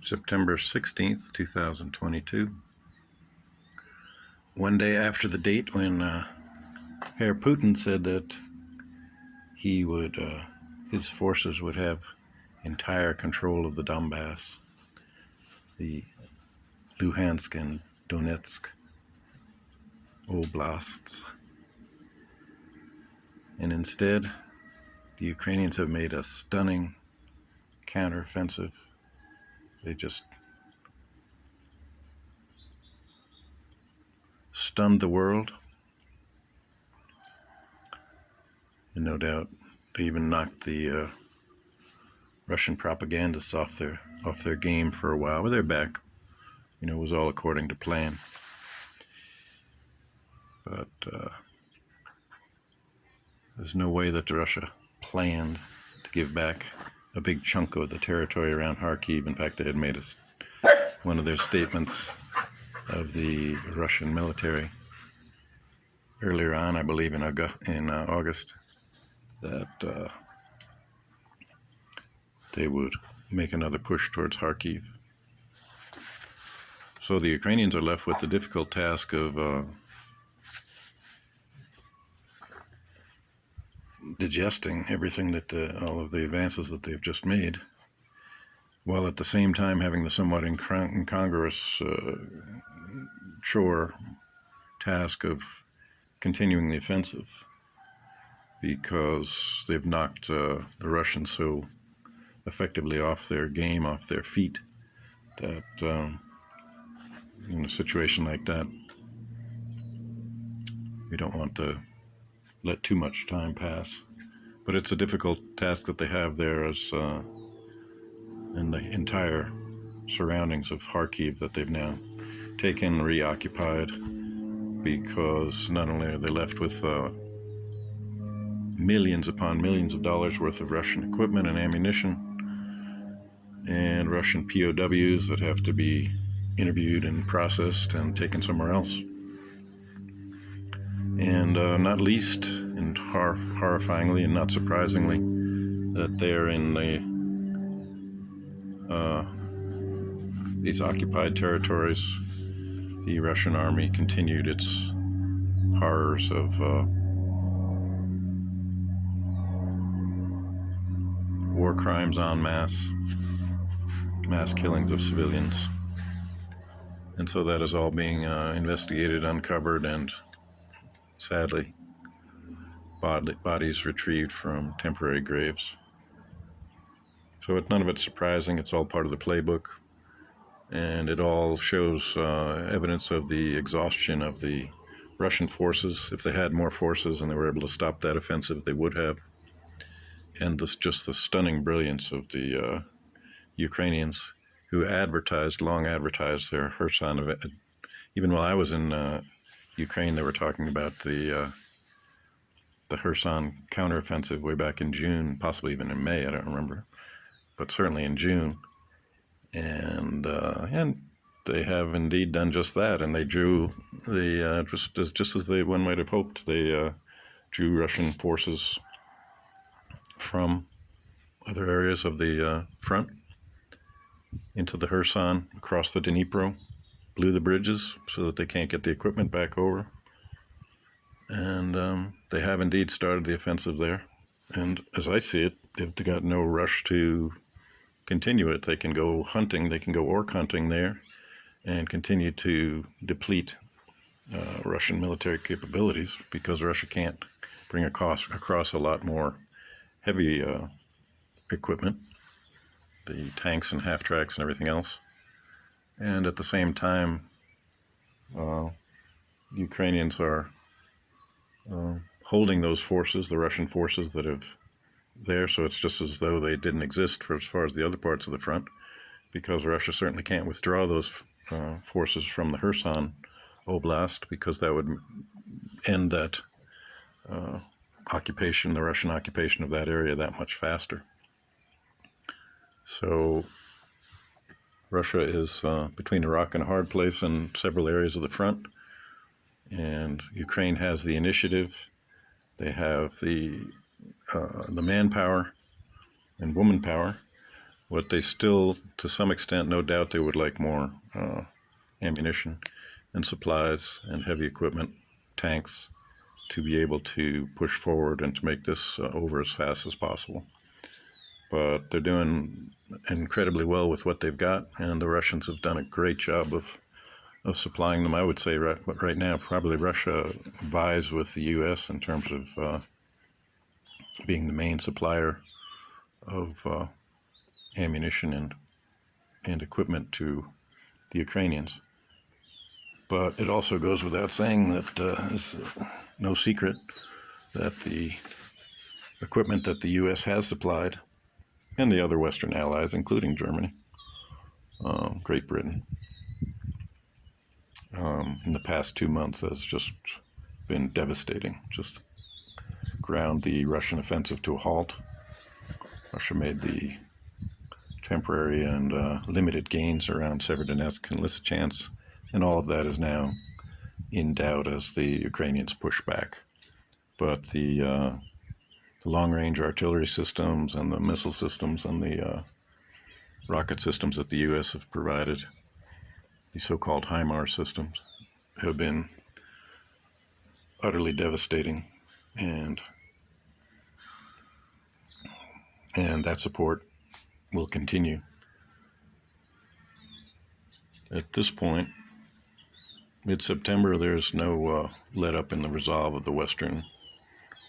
September 16th, 2022. One day after the date when Herr Putin said that he would, his forces would have entire control of the Donbass, the Luhansk and Donetsk oblasts. And instead, the Ukrainians have made a stunning counteroffensive. They just stunned the world. And no doubt they even knocked the Russian propagandists off their game for a while, but they're back. You know, it was all according to plan. But there's no way that Russia planned to give back a big chunk of the territory around Kharkiv. In fact, they had made one of their statements of the Russian military earlier on, I believe in August, that they would make another push towards Kharkiv. So the Ukrainians are left with the difficult task of digesting everything that all of the advances that they've just made, while at the same time having the somewhat incongruous task of continuing the offensive, because they've knocked the Russians so effectively off their game, off their feet, that in a situation like that, we don't want to let too much time pass. But it's a difficult task that they have there, as in the entire surroundings of Kharkiv that they've now taken, reoccupied, because not only are they left with millions upon millions of dollars worth of Russian equipment and ammunition, and Russian POWs that have to be interviewed and processed and taken somewhere else. And not least, and horrifyingly and not surprisingly, that they're in these occupied territories. The Russian army continued its horrors of war crimes en masse, mass killings of civilians. And so that is all being investigated, uncovered, and sadly, bodies retrieved from temporary graves. So none of it's surprising. It's all part of the playbook. And it all shows evidence of the exhaustion of the Russian forces. If they had more forces and they were able to stop that offensive, they would have. And just the stunning brilliance of the Ukrainians, who long advertised their Kherson event. Even while I was in Ukraine, they were talking about the Kherson counteroffensive way back in June, possibly even in May, I don't remember, but certainly in June. And they have indeed done just that, and they drew just as one might have hoped. They drew Russian forces from other areas of the front into the Kherson, across the Dnipro, blew the bridges so that they can't get the equipment back over. And they have indeed started the offensive there. And as I see it, they've got no rush to continue it. They can go hunting, they can go orc hunting there and continue to deplete Russian military capabilities, because Russia can't bring across a lot more heavy equipment, the tanks and half-tracks and everything else. And at the same time, Ukrainians are holding those forces, the Russian forces that have there, so it's just as though they didn't exist for as far as the other parts of the front, because Russia certainly can't withdraw those forces from the Kherson Oblast, because that would end that occupation, the Russian occupation of that area, that much faster. So Russia is between a rock and a hard place in several areas of the front, and Ukraine has the initiative. They have the manpower and woman power, What they still, to some extent, no doubt they would like more ammunition and supplies and heavy equipment, tanks, to be able to push forward and to make this over as fast as possible. But they're doing incredibly well with what they've got, and the Russians have done a great job of supplying them. I would say right now probably Russia vies with the U.S. in terms of being the main supplier of ammunition and equipment to the Ukrainians. But it also goes without saying that it's no secret that the equipment that the U.S. has supplied, and the other Western allies, including Germany, Great Britain, in the past 2 months has just been devastating, just ground the Russian offensive to a halt. Russia made the temporary and limited gains around Severodonetsk and Lysychansk, and all of that is now in doubt as the Ukrainians push back. But the long-range artillery systems and the missile systems and the rocket systems that the U.S. have provided, the so-called HIMARS systems, have been utterly devastating, and that support will continue. At this point, mid-September, there's no let up in the resolve of the Western,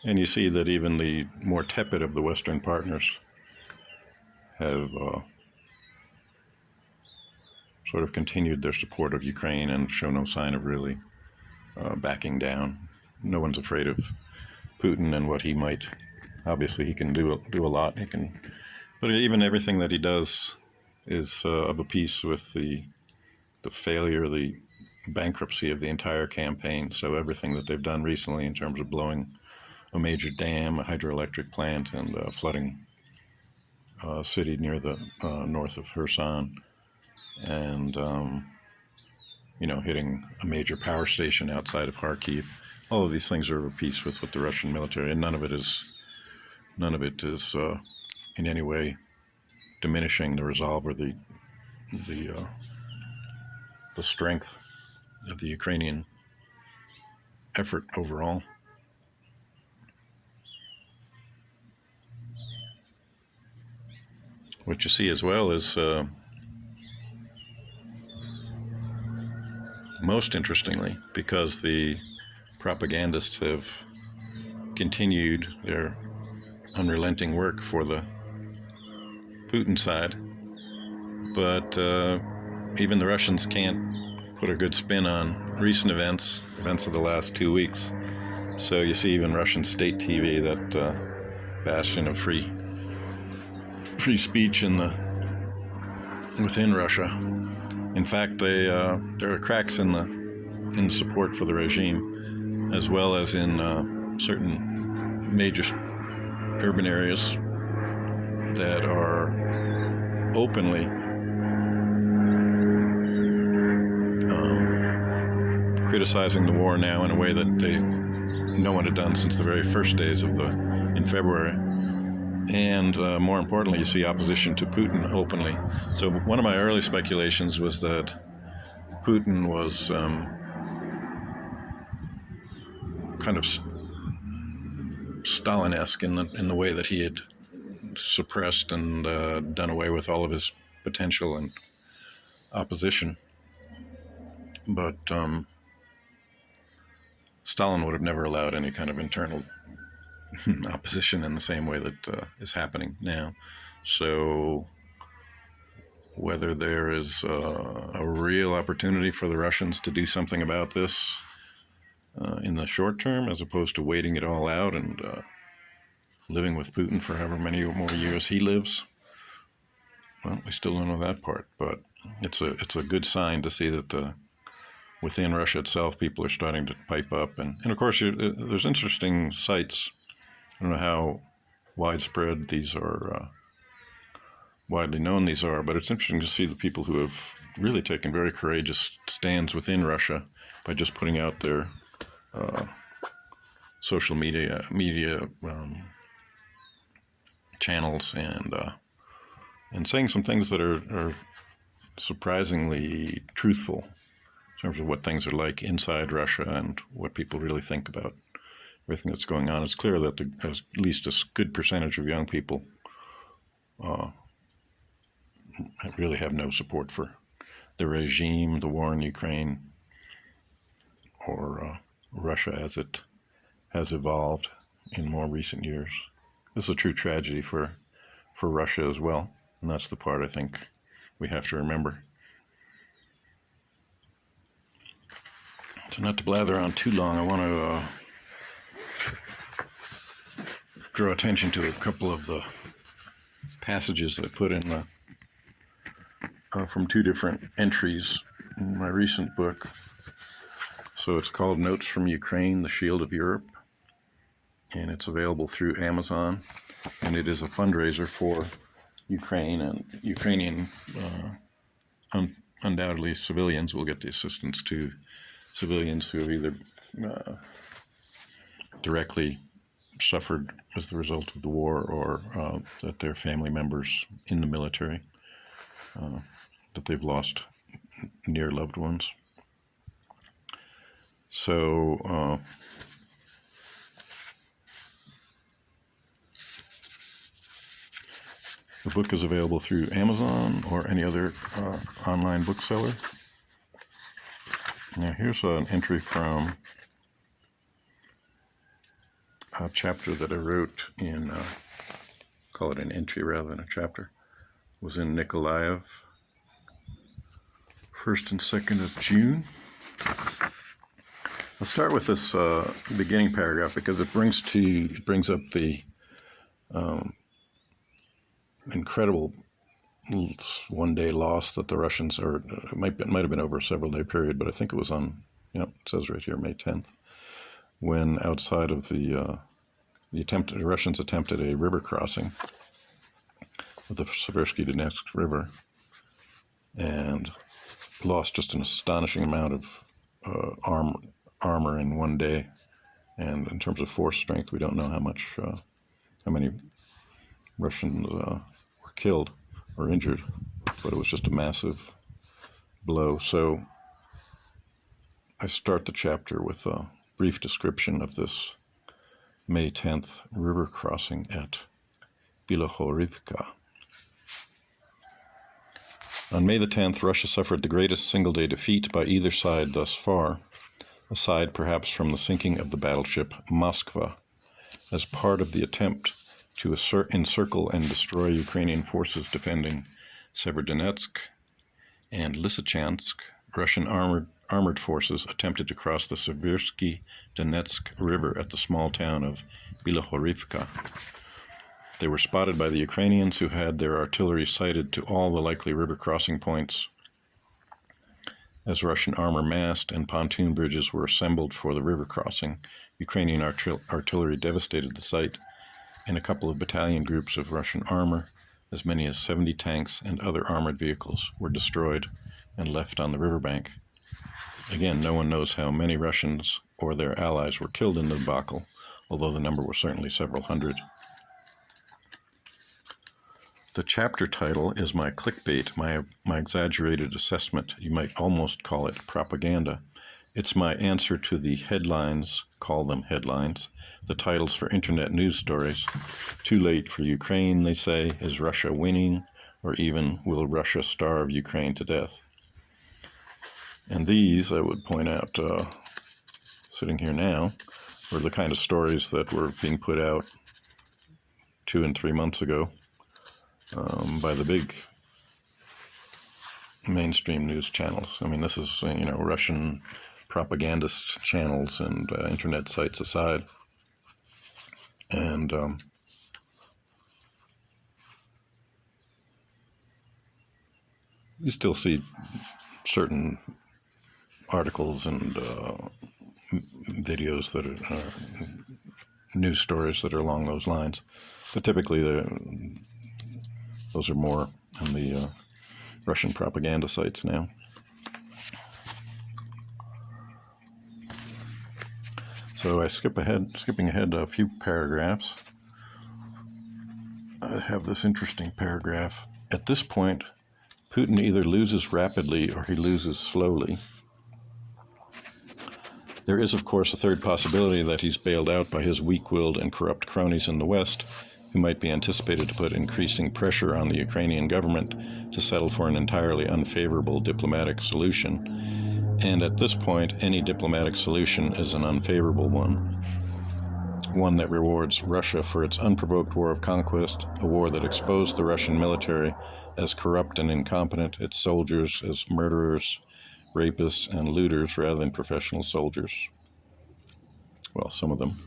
and you see that even the more tepid of the Western partners have sort of continued their support of Ukraine and show no sign of really backing down. No one's afraid of Putin and what he might. Obviously, he can do a lot. But even everything that he does is of a piece with the failure, the bankruptcy of the entire campaign. So everything that they've done recently in terms of blowing a major dam, a hydroelectric plant, and flooding a city near the north of Kherson, and hitting a major power station outside of Kharkiv. All of these things are of a piece with the Russian military, and none of it is in any way diminishing the resolve or the strength of the Ukrainian effort overall. What you see as well is, most interestingly, because the propagandists have continued their unrelenting work for the Putin side, but even the Russians can't put a good spin on recent events of the last 2 weeks. So you see even Russian state TV, that bastion of free speech within Russia. In fact, there are cracks in the support for the regime, as well as in certain major urban areas that are openly criticizing the war now in a way that no one had done since the very first days in February. And more importantly, you see opposition to Putin openly. So one of my early speculations was that Putin was kind of Stalin-esque in the way that he had suppressed and done away with all of his potential and opposition. But Stalin would have never allowed any kind of internal opposition in the same way that is happening now. So whether there is a real opportunity for the Russians to do something about this in the short term, as opposed to waiting it all out and living with Putin for however many more years he lives, well, we still don't know that part. But it's a good sign to see that within Russia itself, people are starting to pipe up. And of course, there's interesting sites. I don't know how widespread these are, widely known these are, but it's interesting to see the people who have really taken very courageous stands within Russia by just putting out their social media channels and and saying some things that are surprisingly truthful in terms of what things are like inside Russia and what people really think about everything that's going on. It's clear that at least a good percentage of young people really have no support for the regime, the war in Ukraine, or Russia as it has evolved in more recent years. This is a true tragedy for Russia as well, and that's the part I think we have to remember. So not to blather on too long, I want to draw attention to a couple of the passages that I put in from two different entries in my recent book. So it's called Notes from Ukraine, The Shield of Europe, and it's available through Amazon, and it is a fundraiser for Ukraine, and Ukrainian, undoubtedly civilians will get the assistance to civilians who have either directly suffered as the result of the war or that their family members in the military, that they've lost near loved ones. So the book is available through Amazon or any other online bookseller. Now here's an entry from a chapter that I wrote in, call it an entry rather than a chapter, was in Nikolaev, 1st and 2nd of June. I'll start with this beginning paragraph because it brings up the incredible one-day loss that the Russians, or it might have been over a several-day period, but I think it was on, it says right here, May 10th, when outside of the Russians attempted a river crossing of the Seversky Donetsk River and lost just an astonishing amount of armor in one day. And in terms of force strength, we don't know how many Russians were killed or injured, but it was just a massive blow. So I start the chapter with a brief description of this May 10th river crossing at Bilohorivka. On May the 10th, Russia suffered the greatest single-day defeat by either side thus far, aside perhaps from the sinking of the battleship Moskva, as part of the attempt to encircle and destroy Ukrainian forces defending Severodonetsk and Lysychansk. Russian armored forces attempted to cross the Seversky Donetsk River at the small town of Bilohorivka. They were spotted by the Ukrainians, who had their artillery sighted to all the likely river crossing points. As Russian armor massed and pontoon bridges were assembled for the river crossing, Ukrainian artillery devastated the site, and a couple of battalion groups of Russian armor, as many as 70 tanks and other armored vehicles, were destroyed and left on the riverbank. Again, no one knows how many Russians or their allies were killed in the debacle, although the number was certainly several hundred. The chapter title is my clickbait, my exaggerated assessment. You might almost call it propaganda. It's my answer to the headlines, call them headlines, the titles for internet news stories. Too late for Ukraine, they say. Is Russia winning? Or even, will Russia starve Ukraine to death? And these, I would point out, sitting here now, were the kind of stories that were being put out 2 and 3 months ago by the big mainstream news channels. I mean, this is, Russian propagandist channels and internet sites aside. And you still see certain articles and videos that are news stories that are along those lines. But typically, those are more on the Russian propaganda sites now. So I skipping ahead a few paragraphs. I have this interesting paragraph at this point, Putin either loses rapidly or he loses slowly. There is, of course, a third possibility that he's bailed out by his weak-willed and corrupt cronies in the West, who might be anticipated to put increasing pressure on the Ukrainian government to settle for an entirely unfavorable diplomatic solution. And at this point, any diplomatic solution is an unfavorable one that rewards Russia for its unprovoked war of conquest, a war that exposed the Russian military as corrupt and incompetent, its soldiers as murderers, rapists, and looters rather than professional soldiers. Well, some of them.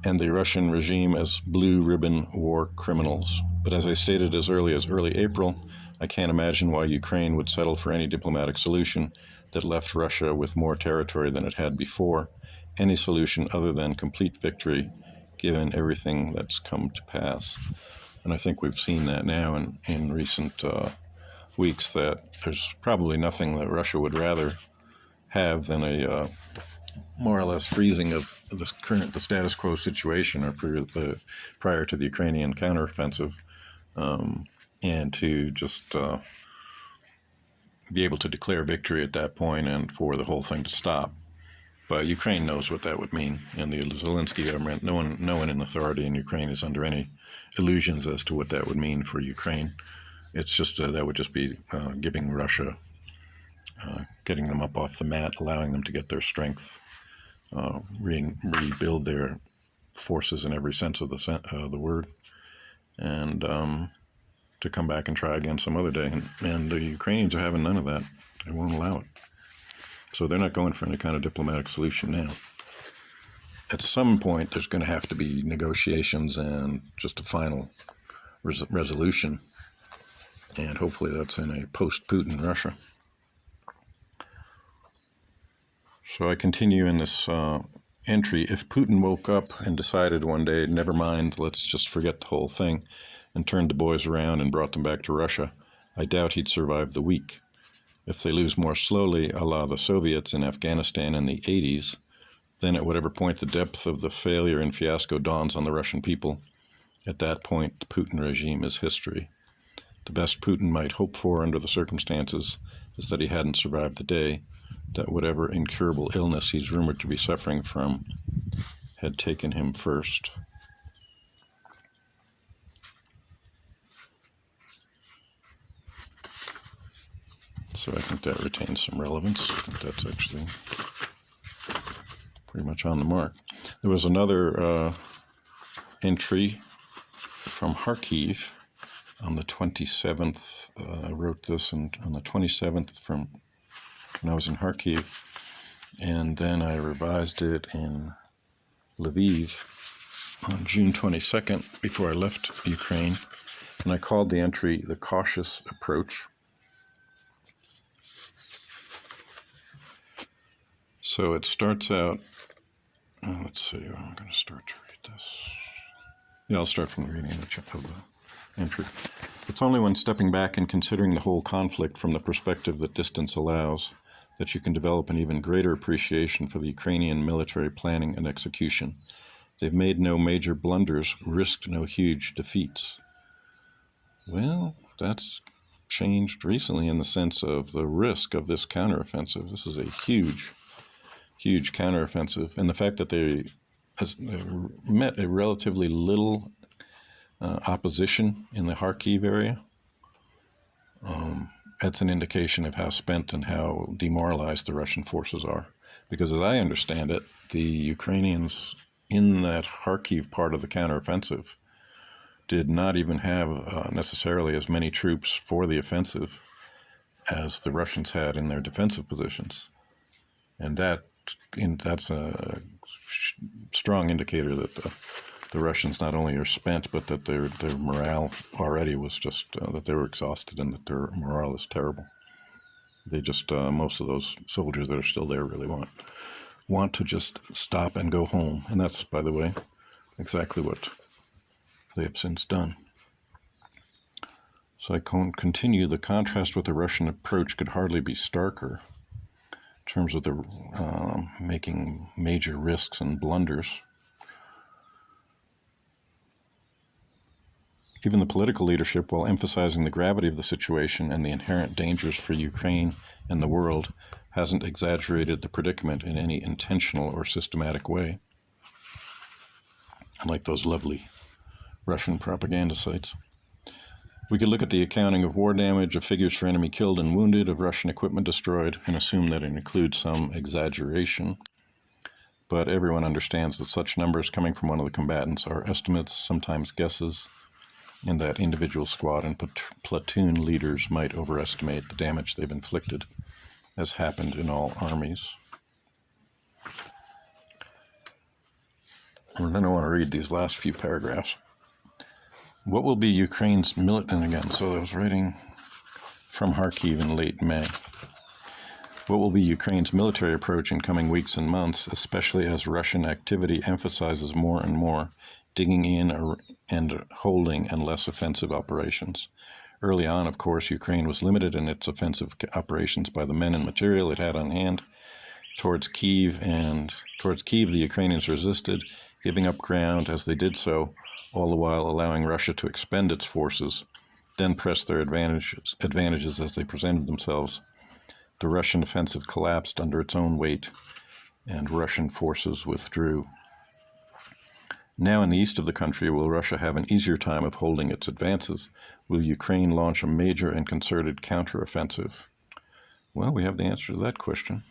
And the Russian regime as blue ribbon war criminals. But as I stated as early April, I can't imagine why Ukraine would settle for any diplomatic solution that left Russia with more territory than it had before, any solution other than complete victory, given everything that's come to pass. And I think we've seen that now in recent weeks, that there's probably nothing that Russia would rather have than a more or less freezing of the status quo situation, or prior to the Ukrainian counteroffensive, and to just be able to declare victory at that point and for the whole thing to stop. But Ukraine knows what that would mean, and the Zelensky government, no one in authority in Ukraine is under any illusions as to what that would mean for Ukraine. It's just that would just be giving Russia, getting them up off the mat, allowing them to get their strength, rebuild their forces in every sense of the word, and to come back and try again some other day. And the Ukrainians are having none of that. They won't allow it. So they're not going for any kind of diplomatic solution now. At some point, there's going to have to be negotiations and just a final resolution. And hopefully that's in a post-Putin Russia. So I continue in this entry. If Putin woke up and decided one day, never mind, let's just forget the whole thing, and turned the boys around and brought them back to Russia, I doubt he'd survive the week. If they lose more slowly, a la the Soviets in Afghanistan in the 80s, then at whatever point the depth of the failure and fiasco dawns on the Russian people, at that point the Putin regime is history. The best Putin might hope for under the circumstances is that he hadn't survived the day, that whatever incurable illness he's rumored to be suffering from had taken him first. So I think that retains some relevance. I think that's actually pretty much on the mark. There was another entry from Kharkiv on the 27th. I wrote this on the 27th from when I was in Kharkiv, and then I revised it in Lviv on June 22nd before I left Ukraine, and I called the entry "The Cautious Approach." So it starts out, let's see, I'm going to start to read this. Yeah, I'll start from the reading of the entry. It's only when stepping back and considering the whole conflict from the perspective that distance allows that you can develop an even greater appreciation for the Ukrainian military planning and execution. They've made no major blunders, risked no huge defeats. Well, that's changed recently in the sense of the risk of this counteroffensive. This is a huge counteroffensive, and the fact that they met a relatively little opposition in the Kharkiv area, that's an indication of how spent and how demoralized the Russian forces are. Because as I understand it, the Ukrainians in that Kharkiv part of the counteroffensive did not even have necessarily as many troops for the offensive as the Russians had in their defensive positions. And that's a strong indicator that the Russians not only are spent, but that their morale already was just that they were exhausted and that their morale is terrible. They just most of those soldiers that are still there really want to just stop and go home. And that's, by the way, exactly what they have since done. So I continue. The contrast with the Russian approach could hardly be starker in terms of the making major risks and blunders. Even the political leadership, while emphasizing the gravity of the situation and the inherent dangers for Ukraine and the world, hasn't exaggerated the predicament in any intentional or systematic way. Unlike those lovely Russian propaganda sites. We could look at the accounting of war damage, of figures for enemy killed and wounded, of Russian equipment destroyed, and assume that it includes some exaggeration. But everyone understands that such numbers coming from one of the combatants are estimates, sometimes guesses, and that individual squad and platoon leaders might overestimate the damage they've inflicted, as happened in all armies. And then I want to read these last few paragraphs. What will be Ukraine's military, and again, so I was writing from Kharkiv in late May. What will be Ukraine's military approach in coming weeks and months, especially as Russian activity emphasizes more and more digging in and holding and less offensive operations? Early on, of course, Ukraine was limited in its offensive operations by the men and material it had on hand. Towards Kyiv, the Ukrainians resisted, giving up ground as they did so, all the while allowing Russia to expend its forces, then press their advantages as they presented themselves. The Russian offensive collapsed under its own weight, and Russian forces withdrew. Now in the east of the country, will Russia have an easier time of holding its advances? Will Ukraine launch a major and concerted counteroffensive? Well, we have the answer to that question.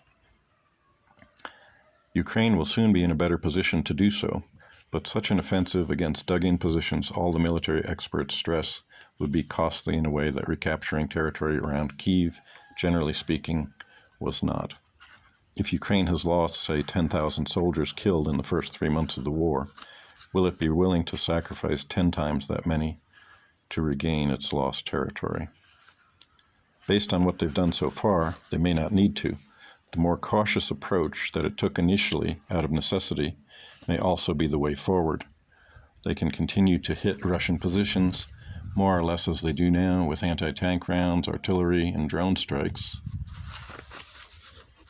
Ukraine will soon be in a better position to do so, but such an offensive against dug-in positions all the military experts stress would be costly in a way that recapturing territory around Kyiv, generally speaking, was not. If Ukraine has lost, say, 10,000 soldiers killed in the first 3 months of the war, will it be willing to sacrifice 10 times that many to regain its lost territory? Based on what they've done so far, they may not need to. The more cautious approach that it took initially, out of necessity, may also be the way forward. They can continue to hit Russian positions, more or less as they do now, with anti-tank rounds, artillery, and drone strikes.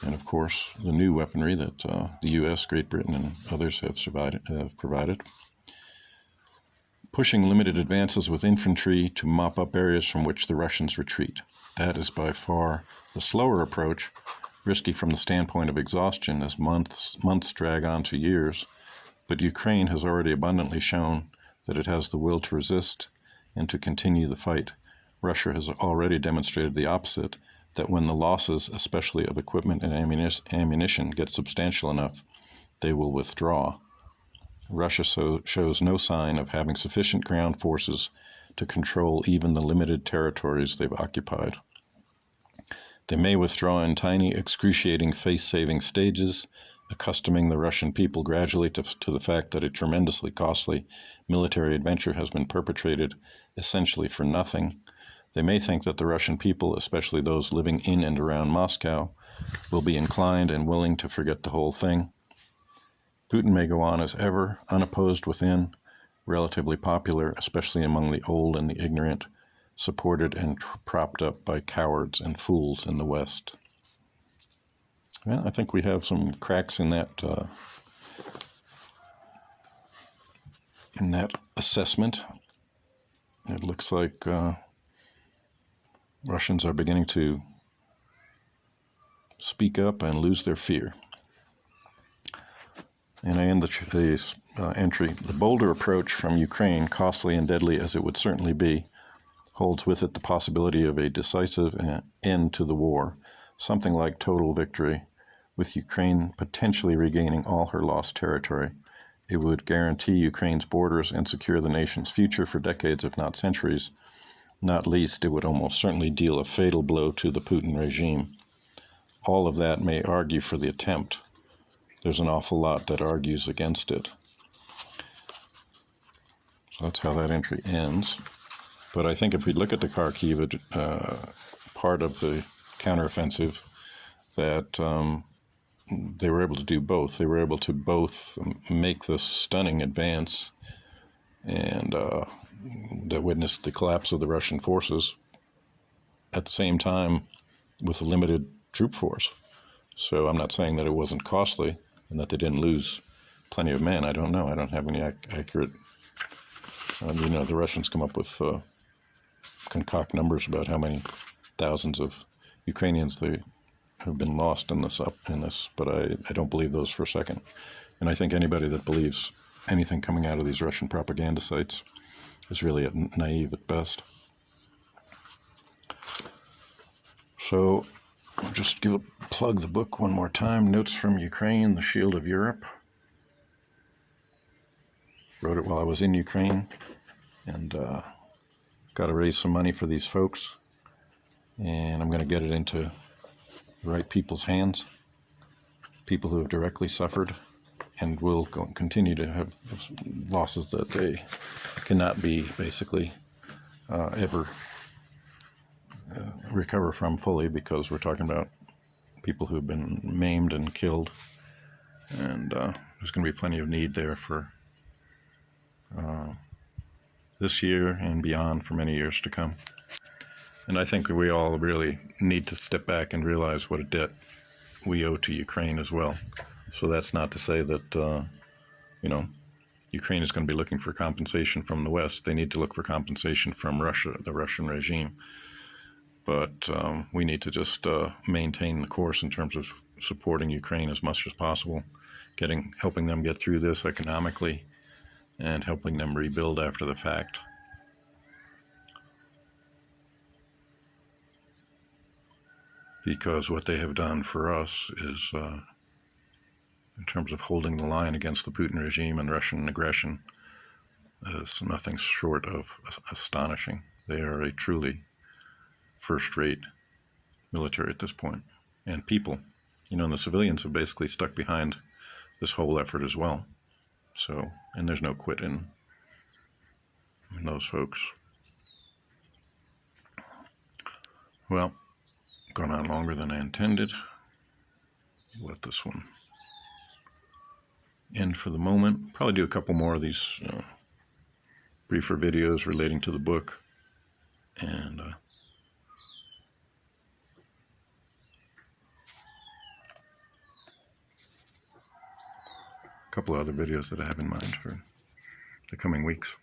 And of course, the new weaponry that the U.S., Great Britain, and others have provided. Pushing limited advances with infantry to mop up areas from which the Russians retreat. That is by far the slower approach, risky from the standpoint of exhaustion as months drag on to years, but Ukraine has already abundantly shown that it has the will to resist and to continue the fight. Russia has already demonstrated the opposite, that when the losses, especially of equipment and ammunition, get substantial enough, they will withdraw. Russia shows no sign of having sufficient ground forces to control even the limited territories they've occupied. They may withdraw in tiny, excruciating face-saving stages, accustoming the Russian people gradually to the fact that a tremendously costly military adventure has been perpetrated essentially for nothing. They may think that the Russian people, especially those living in and around Moscow, will be inclined and willing to forget the whole thing. Putin may go on as ever, unopposed within, relatively popular, especially among the old and the ignorant, supported and propped up by cowards and fools in the West. Well, I think we have some cracks in that assessment. It looks like Russians are beginning to speak up and lose their fear. And I end the entry. The bolder approach from Ukraine, costly and deadly as it would certainly be, holds with it the possibility of a decisive end to the war, something like total victory, with Ukraine potentially regaining all her lost territory. It would guarantee Ukraine's borders and secure the nation's future for decades, if not centuries. Not least, it would almost certainly deal a fatal blow to the Putin regime. All of that may argue for the attempt. There's an awful lot that argues against it. So that's how that entry ends. But I think if we look at the Kharkiv part of the counteroffensive, that they were able to do both. They were able to both make this stunning advance and that witnessed the collapse of the Russian forces at the same time with a limited troop force. So I'm not saying that it wasn't costly and that they didn't lose plenty of men. I don't know. I don't have any accurate The Russians come up with concoct numbers about how many thousands of Ukrainians they have been lost in this, but I don't believe those for a second. And I think anybody that believes anything coming out of these Russian propaganda sites is really naive at best. So I'll just plug the book one more time. Notes from Ukraine, The Shield of Europe. Wrote it while I was in Ukraine, and got to raise some money for these folks. And I'm going to get it into the right people's hands, people who have directly suffered and will continue to have losses that they cannot be basically ever recover from fully, because we're talking about people who have been maimed and killed, and there's going to be plenty of need there for this year and beyond for many years to come. And I think we all really need to step back and realize what a debt we owe to Ukraine as well. So that's not to say that Ukraine is going to be looking for compensation from the West. They need to look for compensation from Russia, the Russian regime. But we need to just maintain the course in terms of supporting Ukraine as much as possible, helping them get through this economically, and helping them rebuild after the fact. Because what they have done for us is, in terms of holding the line against the Putin regime and Russian aggression, is nothing short of astonishing. They are a truly first-rate military at this point. And people, and the civilians have basically stuck behind this whole effort as well. So, and there's no quit in those folks. Well, gone on longer than I intended. Let this one end for the moment. Probably do a couple more of these briefer videos relating to the book, and a couple other videos that I have in mind for the coming weeks.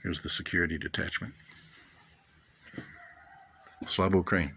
Here's the security detachment. Slava Ukraine.